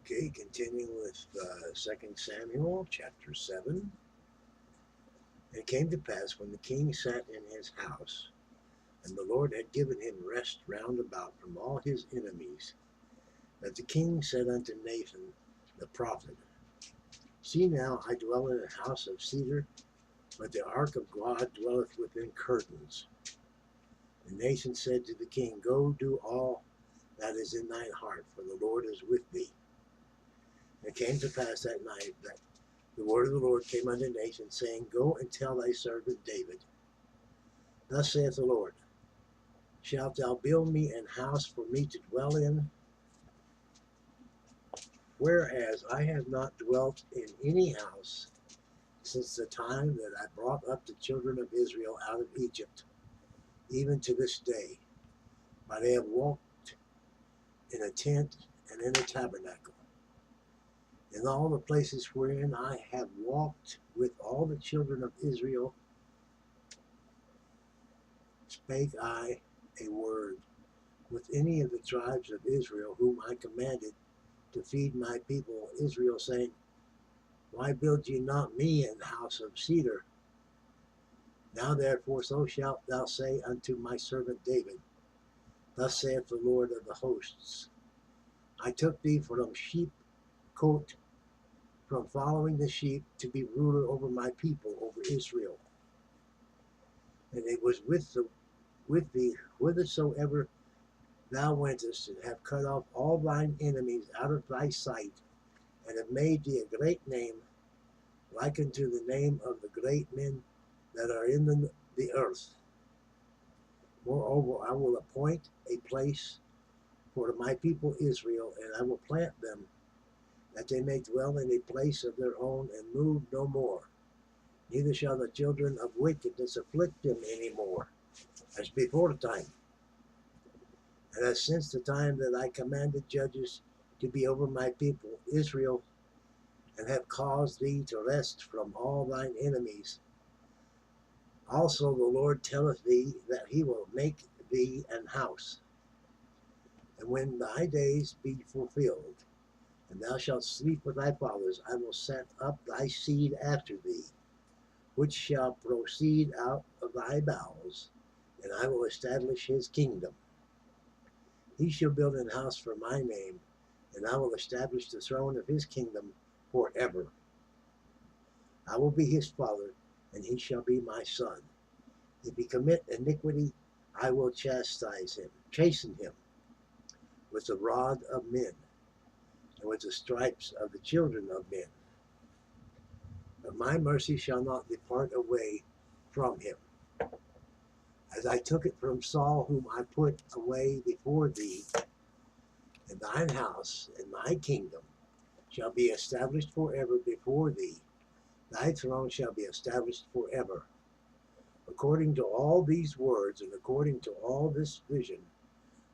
Okay, continuing with 2 Samuel chapter 7. It came to pass when the king sat in his house, and the Lord had given him rest round about from all his enemies, that the king said unto Nathan the prophet, See now, I dwell in a house of cedar, but the ark of God dwelleth within curtains. And Nathan said to the king, Go do all that is in thine heart, for the Lord is with thee. And it came to pass that night that the word of the Lord came unto Nathan, saying, Go and tell thy servant David, Thus saith the Lord, Shalt thou build me an house for me to dwell in? Whereas I have not dwelt in any house since the time that I brought up the children of Israel out of Egypt, even to this day. But I have walked in a tent and in a tabernacle. In all the places wherein I have walked with all the children of Israel, spake I a word with any of the tribes of Israel, whom I commanded to feed my people Israel, saying, Why build ye not me an house of cedar? Now therefore so shalt thou say unto my servant David, Thus saith the Lord of the hosts, I took thee from sheepcote, from following the sheep, to be ruler over my people, over Israel. And it was with thee whithersoever thou wentest, and have cut off all thine enemies out of thy sight, and have made thee a great name, like unto the name of the great men that are in the earth. Moreover, I will appoint a place for my people Israel, and I will plant them, that they may dwell in a place of their own, and move no more. Neither shall the children of wickedness afflict them any more, as before the time. And as since the time that I commanded judges to be over my people Israel, and have caused thee to rest from all thine enemies. Also the Lord telleth thee that he will make thee an house. And when thy days be fulfilled, and thou shalt sleep with thy fathers, I will set up thy seed after thee, which shall proceed out of thy bowels, and I will establish his kingdom. He shall build an house for my name, and I will establish the throne of his kingdom forever. I will be his father, and he shall be my son. If he commit iniquity, I will chasten him with the rod of men, and with the stripes of the children of men. But my mercy shall not depart away from him, as I took it from Saul, whom I put away before thee. And thine house and thy kingdom shall be established forever before thee. Thy throne shall be established forever. According to all these words, and according to all this vision,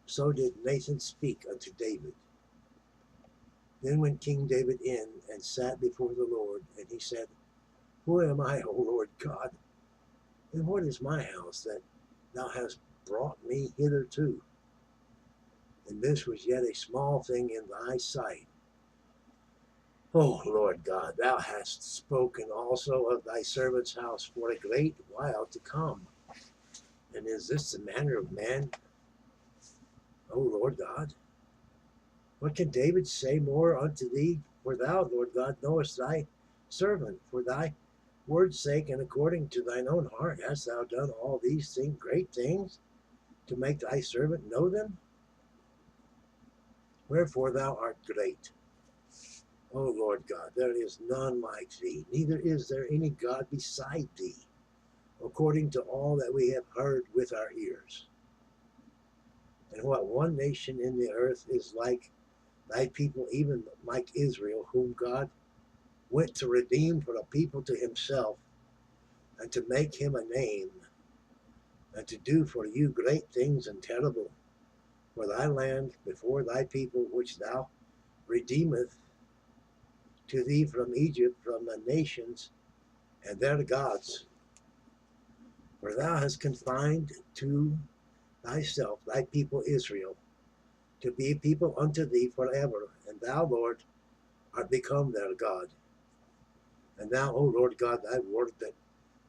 so did Nathan speak unto David. Then went King David in, and sat before the Lord, and he said, Who am I, O Lord God? And what is my house, that thou hast brought me hitherto? And this was yet a small thing in thy sight. O Lord God, thou hast spoken also of thy servant's house for a great while to come. And is this the manner of man, O Lord God? What can David say more unto thee? For thou, Lord God, knowest thy servant. For thy word's sake, and according to thine own heart, hast thou done all these great things, to make thy servant know them? Wherefore thou art great, O Lord God, there is none like thee, neither is there any God beside thee, according to all that we have heard with our ears. And what one nation in the earth is like thy people, even like Israel, whom God went to redeem for a people to himself, and to make him a name, and to do for you great things and terrible for thy land before thy people, which thou redeemeth to thee from Egypt, from the nations and their gods. For thou hast confined to thyself thy people Israel, to be a people unto thee forever. And thou, Lord, art become their God. And thou, O Lord God, thy word that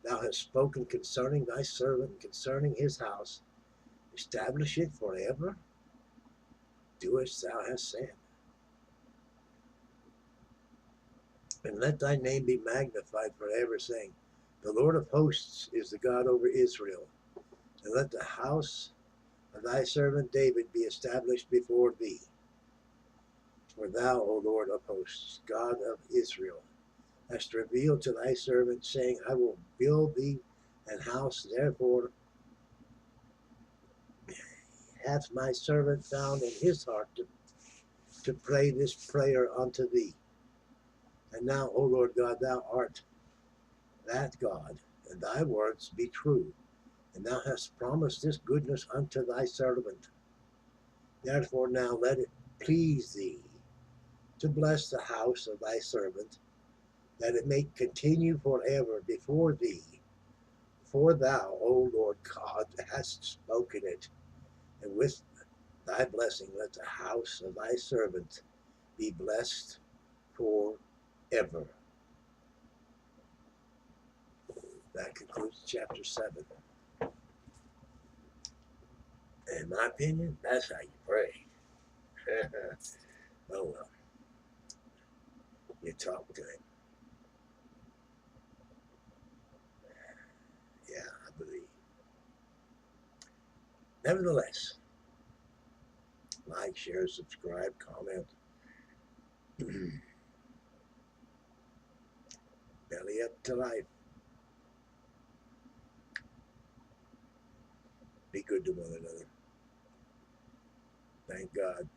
thou hast spoken concerning thy servant, concerning his house, establish it forever. Do as thou hast said. And let thy name be magnified forever, saying, the Lord of hosts is the God over Israel. And let the house of thy servant David be established before thee. For thou, O Lord of hosts, God of Israel, hast revealed to thy servant, saying, I will build thee an house. Therefore hath my servant found in his heart to pray this prayer unto thee. And now, O Lord God, thou art that God, and thy words be true. And thou hast promised this goodness unto thy servant. Therefore now let it please thee to bless the house of thy servant, that it may continue forever before thee. For thou, O Lord God, hast spoken it, and with thy blessing let the house of thy servant be blessed forever. That concludes chapter 7. In my opinion, that's how you pray. Oh well. You talk to him. Yeah, I believe. Nevertheless, like, share, subscribe, comment. Belly up to life. Be good to one another. Thank God.